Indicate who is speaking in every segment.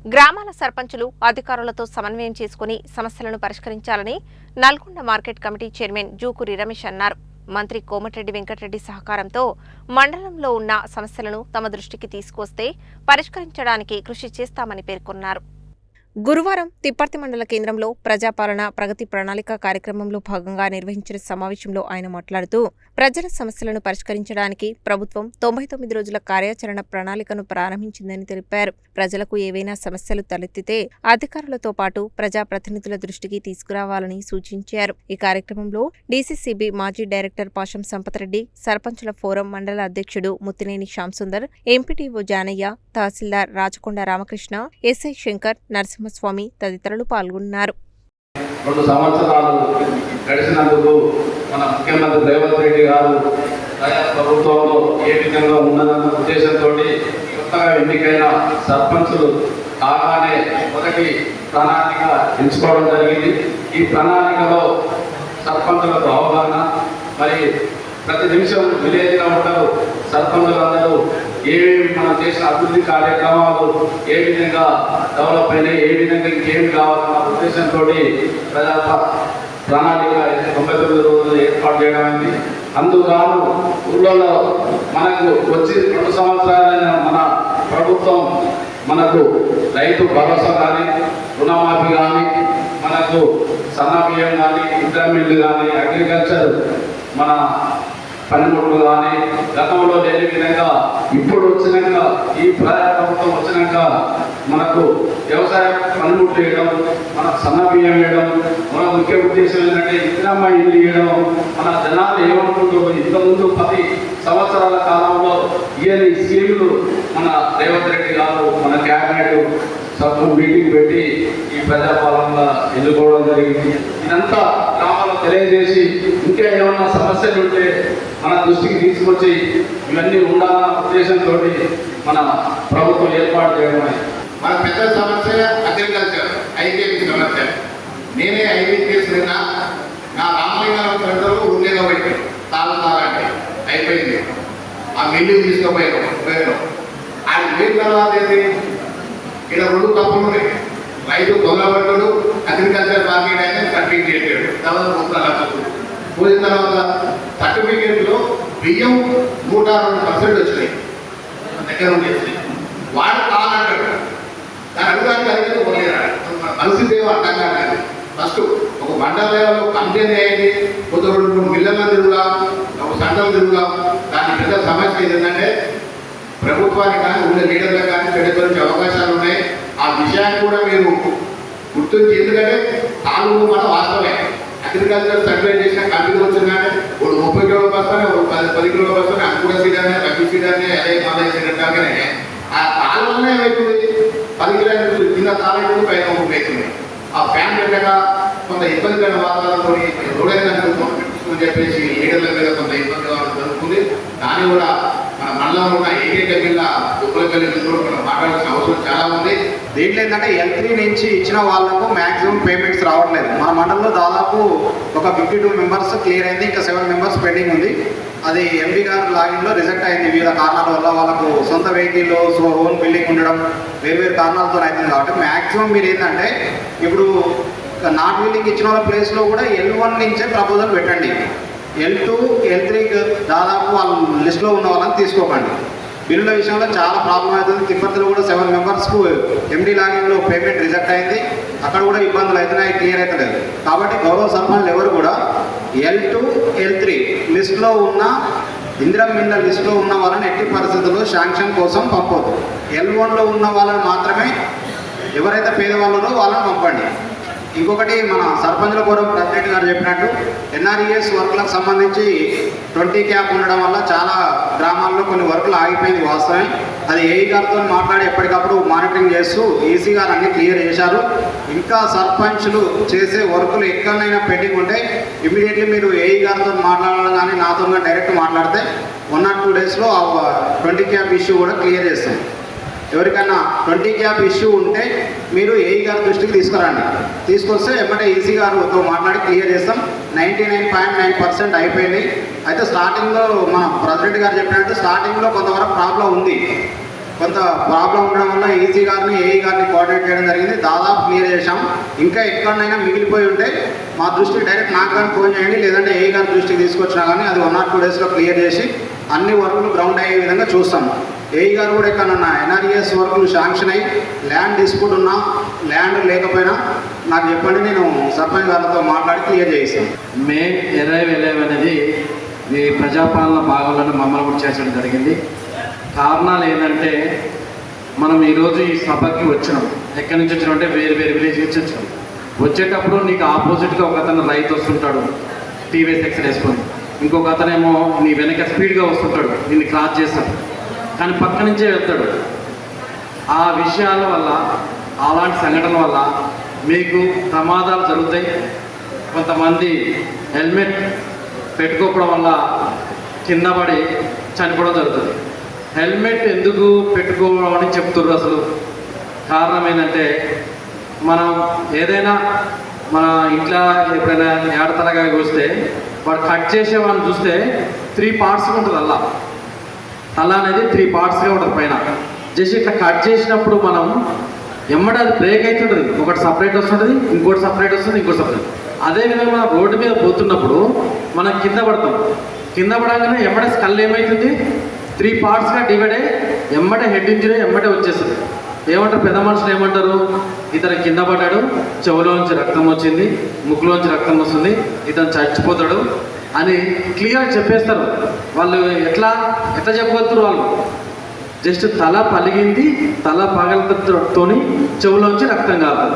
Speaker 1: గ్రామాల సర్పంచులు అధికారులతో సమన్వయం చేసుకుని సమస్యలను పరిష్కరించాలని Nalgonda market committee chairman Jukuri Ramesh అన్నారు. మంత్రి కోమటిరెడ్డి వెంకటరెడ్డి సహకారంతో మండలంలో ఉన్న సమస్యలను తమ దృష్టికి తీసుకొస్తే పరిష్కరించడానికి కృషి చేస్తామని పేర్కొన్నారు. గురువారం తిప్పర్తి మండల కేంద్రంలో ప్రజాపాలన ప్రగతి ప్రణాళిక కార్యక్రమంలో భాగంగా నిర్వహించిన సమావేశంలో ఆయన మాట్లాడుతూ ప్రజల సమస్యలను పరిష్కరించడానికి ప్రభుత్వం 99 రోజుల కార్యాచరణ ప్రణాళికను ప్రారంభించిందని తెలిపారు. ప్రజలకు ఏవైనా సమస్యలు తలెత్తితే అధికారులతో పాటు ప్రజాప్రతినిధుల దృష్టికి తీసుకురావాలని సూచించారు. ఈ కార్యక్రమంలో డీసీసీబీ మాజీ డైరెక్టర్ పాషం సంపత్రెడ్డి, సర్పంచుల ఫోరం మండల అధ్యక్షుడు ముత్తినేని శ్యాంసుందర్, ఎంపీటీఓ జానయ్య, తహసీల్దార్ రాచకొండ రామకృష్ణ, ఎస్ఐ శంకర్, నరసింహస్వామి తదితరులు పాల్గొన్నారు.
Speaker 2: 2 సంవత్సరాలు గడిచినందుకు మన ముఖ్యమంత్రి రేవంత్ రెడ్డి గారు ప్రభుత్వంలో ఏ విధంగా ఉన్నదన్న ఉద్దేశంతో కొత్తగా ఎన్నికైన సర్పంచులు కాగానే మొదటి ప్రణాళిక ఎంచుకోవడం జరిగింది. ఈ ప్రణాళికలో సర్పంచులకు అవగాహన, మరి ప్రతి నిమిషం విలేజ్లో ఉంటారు సర్పంచులందరూ ఏమేమి మనం చేసిన అభివృద్ధి కార్యక్రమాలు ఏ విధంగా డెవలప్ అయినాయి, ఏ విధంగా ఇంకేమి కావాలన్న ఉద్దేశంతో ప్రజా ప్రణాళిక 99 రోజులు ఏర్పాటు చేయడమైంది. అందుకు ఊళ్ళో మనకు వచ్చి 2 సంవత్సరాలైన మన ప్రభుత్వం మనకు రైతు భరోసా కానీ, రుణమాఫీ కానీ, మనకు సన్న బియ్యం కానీ, ఇంటర్మీడియట్ కానీ, అగ్రికల్చర్ మన పనిముట్లు కానీ గతంలో లేని విధంగా ఇప్పుడు వచ్చినాక ఈ ప్రభుత్వం వచ్చినాక మనకు వ్యవసాయ పనిముట్లు వేయడం, మన సన్న బియ్యం వేయడం, మన ముఖ్య ఉద్దేశం ఏంటంటే ఇందిరమ్మ ఇల్లు వేయడం. మన జనాలు ఏమనుకుంటారు, ఇంతకుముందు 10 సంవత్సరాల కాలంలో ఇయని స్కీములు మన రేవంత్ రెడ్డి గారు మన క్యాబినెట్ సభ్యులు మీటింగ్ పెట్టి ఈ ప్రజాపాలనలో ఎన్నుకోవడం జరిగింది. ఇదంతా గ్రామాల్లో తెలియజేసి ఇంకా ఏమన్నా సమస్యలు ఉంటే మన దృష్టికి తీసుకొచ్చి ఇవన్నీ ఉండాలన్న ఉద్దేశంతో మన ప్రభుత్వం ఏర్పాటు చేయడం.
Speaker 3: మన పెద్ద సమస్య అగ్రికల్చర్ ఐకేపీ సమస్య. నేనే ఐకేపీ నా రామలింగం సెంటర్లో ఉండేగా పెట్టాను తాగుతారంటే అయిపోయింది. ఆ మిల్లు తీసుకుపోయాను. అది పోయిన తర్వాత ఏంటి, ఇక్కడ 2 కప్పులు ఉన్నాయి. రైతు దొంగబడ్డాడు, అగ్రికల్చర్ మార్కెట్ అయితే సర్టిఫికేట్ చేశాడు. తర్వాత 30 లక్షలు పోయిన తర్వాత సర్టిఫికేట్లో బియ్యం 102% వచ్చినాయి దగ్గర ఉండేది. వాడు కాదంటాడు, దాని అడుగుదానికి అడిగితే పోలేరాడు. పరిస్థితి ఏమో అర్థం కాదు. ఫస్ట్ ఒక మండల లెవెల్లో కంప్లైంట్ అయ్యింది, 2 మిల్లర్లు తిరుగుదాం, ఒక సంటలు తిరుగుదాం. దాని పెద్ద సమస్య ఏంటంటే ప్రభుత్వానికి కానీ ఉండే లీడర్లకు కానీ పెట్టుకోవడానికి అవకాశాలు ఉన్నాయి. ఆ విషయాన్ని కూడా మీరు గుర్తించి, ఎందుకంటే తాలూకు మన వాస్తవమే. అగ్రికల్చర్ సర్టిఫై చేసిన కంపెనీ వచ్చిందంటే ఒక 30 కిలోల బస్తానే, ఒక 10 కిలోల బస్తానే, అంకుర సీడనే, రబీ సీడనే, అదే మాదే సీడంటానే ఆ తాళనే ఏమవుతుంది, 10 కిలోమీటర్లు కింద తాళైతుంది, పైన అవుతుంది. ఆ ఫ్యాన్ పెట్టక కొంత ఇబ్బందికర వాతావరణంతో రోడైనా అని చెప్పేసి లీడర్ల మీద కొంత ఇబ్బంది జరుగుతుంది. దాన్ని కూడా మన మండలంలో ఉన్న ఏకైక జిల్లా ఉప్పలపల్లి కూడా మనం మాట్లాడాల్సిన అవసరం చాలా ఉంది.
Speaker 4: దీంట్లో ఏంటంటే L3 నుంచి ఇచ్చిన వాళ్ళకు మ్యాక్సిమం పేమెంట్స్ రావట్లేదు. మన మండలంలో దాదాపు ఒక 52 మెంబర్స్ క్లియర్ అయింది, ఇంకా 7 మెంబర్స్ పెండింగ్ ఉంది. అది ఎంపీ గారు లాగిన్లో రిజెక్ట్ అయింది వివిధ కారణాల వల్ల. వాళ్ళకు సొంత వెహికల్, ఓన్ బిల్డింగ్ ఉండడం, వేరు కారణాలతో అవుతుంది. కాబట్టి మ్యాక్సిమం మీరు ఏంటంటే ఇప్పుడు నాట్ బిల్డింగ్ ఇచ్చిన వాళ్ళ ప్లేస్లో కూడా L1 నుంచే ప్రపోజల్ పెట్టండి. L2, L3 దాదాపు వాళ్ళ లిస్టులో ఉన్న వాళ్ళని తీసుకోకండి. బిల్లుల విషయంలో చాలా ప్రాబ్లం అవుతుంది. తిరుపతిలో కూడా 7 మెంబర్స్కు ఎండీ లాగిన్లో పేమెంట్ రిజెక్ట్ అయింది. అక్కడ కూడా ఇబ్బందులు అవుతున్నాయి, క్లియర్ అవుతలేదు. కాబట్టి గౌరవ సర్పంచ్లు ఎవరు కూడా L2, L3 లిస్టులో ఉన్న ఇందిరమ్మ ఇళ్ళ లిస్టులో ఉన్న వాళ్ళని ఎట్టి పరిస్థితుల్లో శాంక్షన్ కోసం పంపొద్దు. L1లో ఉన్న వాళ్ళని మాత్రమే, ఎవరైతే పేదవాళ్ళలో వాళ్ళని పంపండి. ఇంకొకటి, మన సర్పంచుల ఫోరం ప్రెసిడెంట్ గారు చెప్పినట్టు NRES వర్క్లకు సంబంధించి 20 క్యాప్ ఉండడం వల్ల చాలా గ్రామాల్లో కొన్ని వర్కులు ఆగిపోయింది వాస్తవమే. అది ఏఈ గారితో మాట్లాడి ఎప్పటికప్పుడు మానిటరింగ్ చేస్తూ ఈసీ గారు అన్ని క్లియర్ చేశారు. ఇంకా సర్పంచులు చేసే వర్కులు ఎక్కడైనా పెండింగ్ ఉంటే ఇమీడియట్లీ మీరు ఏఈ గారితో మాట్లాడాలి, కానీ నాతో డైరెక్ట్ మాట్లాడితే 1 or 2 డేస్లో 20 క్యాప్ ఇష్యూ కూడా క్లియర్ చేస్తాం. ఎవరికైనా 20 క్యాప్ ఇష్యూ ఉంటే మీరు ఏఈ గారి దృష్టికి తీసుకురండి. తీసుకొస్తే ఎమ్మటే ఈసీ గారితో మాట్లాడి క్లియర్ చేస్తాం. 99.9% అయిపోయింది. అయితే స్టార్టింగ్లో మన ప్రెసిడెంట్ గారు చెప్పినట్టు స్టార్టింగ్లో కొంతవరకు ప్రాబ్లం ఉంది. కొంత ప్రాబ్లం ఉండడం వల్ల ఏసీ గారిని ఏఈ గారిని కోఆర్డినేట్ చేయడం జరిగింది. దాదాపు క్లియర్ చేశాం. ఇంకా ఎక్కడైనా మిగిలిపోయి ఉంటే మా దృష్టికి డైరెక్ట్ నాకు కానీ ఫోన్ చేయండి, లేదంటే ఏఈ గారి దృష్టికి తీసుకొచ్చినా కానీ అది 1 or 2 daysలో క్లియర్ చేసి అన్ని వర్కులు గ్రౌండ్ అయ్యే విధంగా చూస్తాం. ఏఈ గారు కూడా ఎక్కడన్నా ఎన్ఆర్ఈఎస్ వర్కులు శాంక్షన్ అయ్యి ల్యాండ్ డిస్ప్యూట్ ఉన్నా, ల్యాండ్ లేకపోయినా నాకు చెప్పండి, నేను సర్పంచ్ గారితో మాట్లాడి క్లియర్ చేయిస్తాను.
Speaker 5: మే 20 అనేది ఈ ప్రజాపాలన భాగంలోనే మమ్మల్ని కూడా చేర్చడం జరిగింది. కారణాలు ఏంటంటే మనం ఈరోజు ఈ సభకి వచ్చినాం. ఎక్కడి నుంచి వచ్చినాం అంటే వేరు వేరు విలేజ్ నుంచి వచ్చినాం. వచ్చేటప్పుడు నీకు ఆపోజిట్గా ఒక అతను రైతు వస్తుంటాడు టీవీఎస్ ఎక్సెల్ వేసుకొని, ఇంకొక అతనేమో నీ వెనక స్పీడ్గా వస్తుంటాడు, నిన్ను క్రాస్ చేస్తాడు, కానీ పక్క నుంచే వెళ్తాడు. ఆ విషయాల వల్ల, అలాంటి సంఘటన వల్ల మీకు ప్రమాదాలు జరుగుతాయి. కొంతమంది హెల్మెట్ పెట్టుకోవడం వల్ల కింద పడి చనిపోవడం జరుగుతుంది. హెల్మెట్ ఎందుకు పెట్టుకోవడం అని చెప్తున్నారు. అసలు కారణం ఏంటంటే మనం ఏదైనా మన ఇంట్లో ఎప్పుడైనా ఏడతలగా చూస్తే వాడు కట్ చేసేవాడిని చూస్తే 3 parts ఉంటుంది. అలా అనేది 3 partsగా ఉంటుంది పైన. జస్ట్ ఇట్లా కట్ చేసినప్పుడు మనం ఎమ్మటే అది బ్రేక్ అవుతుంటుంది. ఒకటి సపరేట్ వస్తుంటుంది, ఇంకోటి సపరేట్ వస్తుంది, ఇంకోటి సపరేట్. అదేవిధంగా మనం రోడ్డు మీద పోతున్నప్పుడు మనం కింద పడతాం. కింద పడగానే ఎమ్మటే స్కల్ ఏమవుతుంది, 3 partsగా డివైడ్ అయ్యి ఎమ్మటే హెడ్ ఇంజరీ ఎమ్మటే వచ్చేస్తుంది. ఏమంటారు పెద్ద మనుషులు ఏమంటారు, ఇతను కింద పడ్డాడు, చెవులోంచి రక్తం వచ్చింది, ముక్కులోంచి రక్తం వస్తుంది, ఇతను చచ్చిపోతాడు అని క్లియర్గా చెప్పేస్తారు. వాళ్ళు ఎట్లా చెప్పగలుగుతారు? వాళ్ళు జస్ట్ తల పలిగింది, తల పగలతోని చెవులోంచి రక్తం కాదు,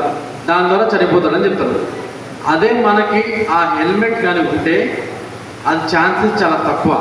Speaker 5: దాని ద్వారా చనిపోతాడని చెప్తారు. అదే మనకి ఆ హెల్మెట్ కానీ ఉంటే అది ఛాన్సెస్ చాలా తక్కువ.